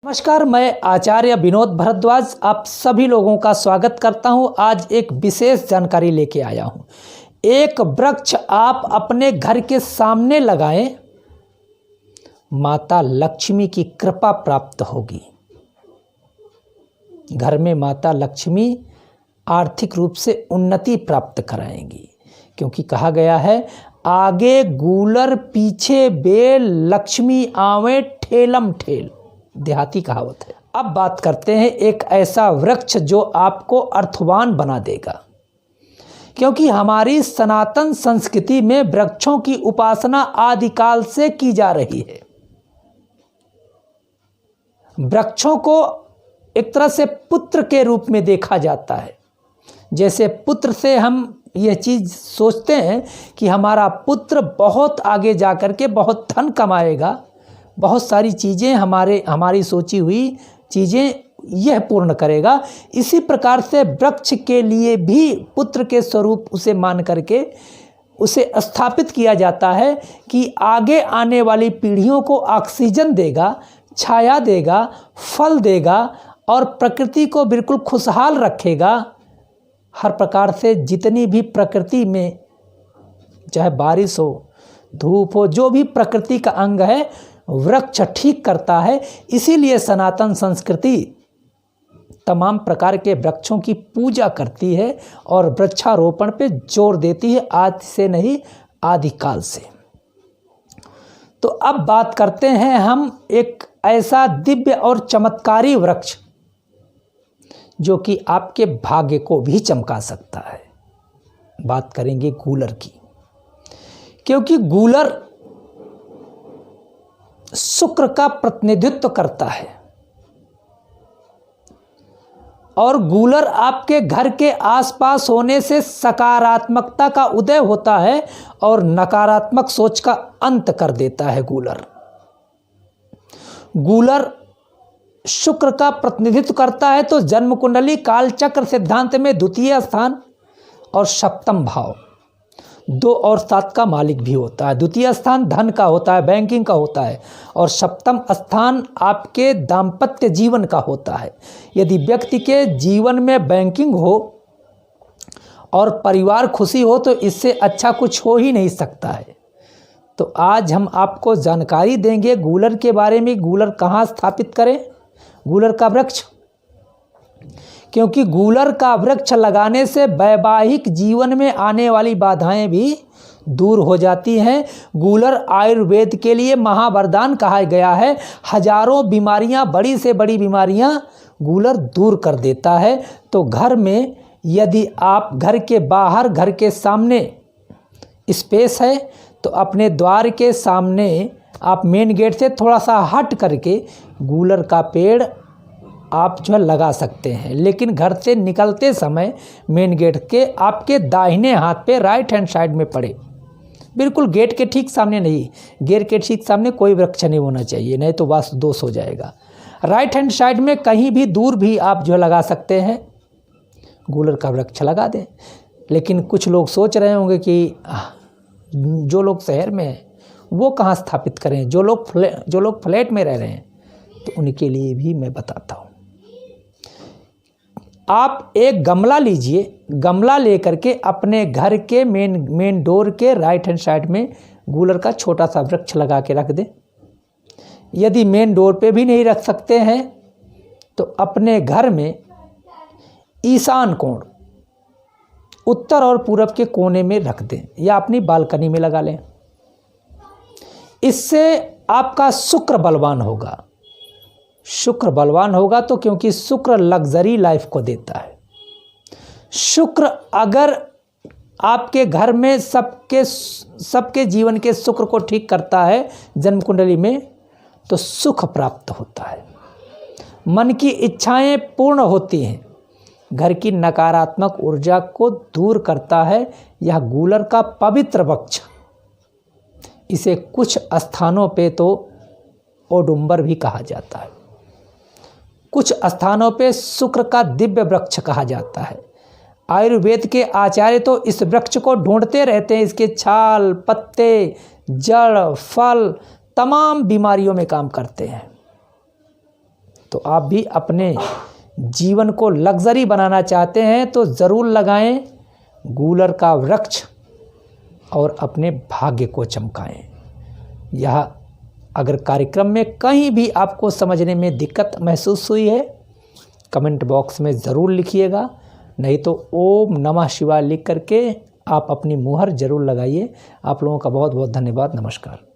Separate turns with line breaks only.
नमस्कार, मैं आचार्य विनोद भारद्वाज आप सभी लोगों का स्वागत करता हूं। आज एक विशेष जानकारी लेके आया हूं। एक वृक्ष आप अपने घर के सामने लगाएं, माता लक्ष्मी की कृपा प्राप्त होगी। घर में माता लक्ष्मी आर्थिक रूप से उन्नति प्राप्त कराएंगी, क्योंकि कहा गया है आगे गूलर पीछे बेल, लक्ष्मी आवे ठेलम ठेल, देहाती कहावत है। अब बात करते हैं एक ऐसा वृक्ष जो आपको अर्थवान बना देगा, क्योंकि हमारी सनातन संस्कृति में वृक्षों की उपासना आदिकाल से की जा रही है। वृक्षों को एक तरह से पुत्र के रूप में देखा जाता है। जैसे पुत्र से हम यह चीज़ सोचते हैं कि हमारा पुत्र बहुत आगे जाकर के बहुत धन कमाएगा, बहुत सारी चीज़ें हमारी सोची हुई चीज़ें यह पूर्ण करेगा। इसी प्रकार से वृक्ष के लिए भी पुत्र के स्वरूप उसे मान करके उसे स्थापित किया जाता है कि आगे आने वाली पीढ़ियों को ऑक्सीजन देगा, छाया देगा, फल देगा और प्रकृति को बिल्कुल खुशहाल रखेगा। हर प्रकार से जितनी भी प्रकृति में, चाहे बारिश हो, धूप हो, जो भी प्रकृति का अंग है वृक्ष ठीक करता है। इसीलिए सनातन संस्कृति तमाम प्रकार के वृक्षों की पूजा करती है और वृक्षारोपण पे जोर देती है, आज से नहीं आदिकाल से। तो अब बात करते हैं हम एक ऐसा दिव्य और चमत्कारी वृक्ष जो कि आपके भाग्य को भी चमका सकता है। बात करेंगे गूलर की, क्योंकि गूलर शुक्र का प्रतिनिधित्व करता है और गूलर आपके घर के आसपास होने से सकारात्मकता का उदय होता है और नकारात्मक सोच का अंत कर देता है। गूलर शुक्र का प्रतिनिधित्व करता है, तो जन्म कुंडली कालचक्र सिद्धांत में द्वितीय स्थान और सप्तम भाव 2 और 7 का मालिक भी होता है। द्वितीय स्थान धन का होता है, बैंकिंग का होता है, और सप्तम स्थान आपके दाम्पत्य जीवन का होता है। यदि व्यक्ति के जीवन में बैंकिंग हो और परिवार खुशी हो तो इससे अच्छा कुछ हो ही नहीं सकता है। तो आज हम आपको जानकारी देंगे गूलर के बारे में। गूलर कहाँ स्थापित करें, गूलर का वृक्ष, क्योंकि गूलर का वृक्ष लगाने से वैवाहिक जीवन में आने वाली बाधाएं भी दूर हो जाती हैं। गूलर आयुर्वेद के लिए महावरदान कहा गया है। हजारों बीमारियां, बड़ी से बड़ी बीमारियां गूलर दूर कर देता है। तो घर में यदि आप घर के बाहर, घर के सामने स्पेस है तो अपने द्वार के सामने आप मेन गेट से थोड़ा सा हट करके गूलर का पेड़ आप जो है लगा सकते हैं। लेकिन घर से निकलते समय मेन गेट के आपके दाहिने हाथ पे राइट हैंड साइड में पड़े, बिल्कुल गेट के ठीक सामने नहीं। गेट के ठीक सामने कोई वृक्ष नहीं होना चाहिए, नहीं तो वास्तु दोष हो जाएगा। राइट हैंड साइड में कहीं भी दूर भी आप जो लगा सकते हैं, गूलर का वृक्ष लगा दें। लेकिन कुछ लोग सोच रहे होंगे कि जो लोग शहर में हैं वो कहाँ स्थापित करें, जो लोग फ्लैट में रह रहे हैं, तो उनके लिए भी मैं बताता हूँ। आप एक गमला लीजिए, गमला लेकर के अपने घर के मेन डोर के राइट हैंड साइड में गूलर का छोटा सा वृक्ष लगा के रख दें। यदि मेन डोर पे भी नहीं रख सकते हैं तो अपने घर में ईशान कोण, उत्तर और पूरब के कोने में रख दें या अपनी बालकनी में लगा लें। इससे आपका शुक्र बलवान होगा। शुक्र बलवान होगा तो क्योंकि शुक्र लग्जरी लाइफ को देता है। शुक्र अगर आपके घर में सबके जीवन के शुक्र को ठीक करता है जन्म कुंडली में, तो सुख प्राप्त होता है, मन की इच्छाएं पूर्ण होती हैं, घर की नकारात्मक ऊर्जा को दूर करता है यह गूलर का पवित्र वृक्ष। इसे कुछ स्थानों पे तो औडुंबर भी कहा जाता है, कुछ स्थानों पे शुक्र का दिव्य वृक्ष कहा जाता है। आयुर्वेद के आचार्य तो इस वृक्ष को ढूंढते रहते हैं। इसके छाल, पत्ते, जड़, फल तमाम बीमारियों में काम करते हैं। तो आप भी अपने जीवन को लग्जरी बनाना चाहते हैं तो ज़रूर लगाएं गूलर का वृक्ष और अपने भाग्य को चमकाएं। यह अगर कार्यक्रम में कहीं भी आपको समझने में दिक्कत महसूस हुई है, कमेंट बॉक्स में ज़रूर लिखिएगा, नहीं तो ओम नमः शिवाय लिख करके आप अपनी मुहर ज़रूर लगाइए। आप लोगों का बहुत बहुत धन्यवाद। नमस्कार।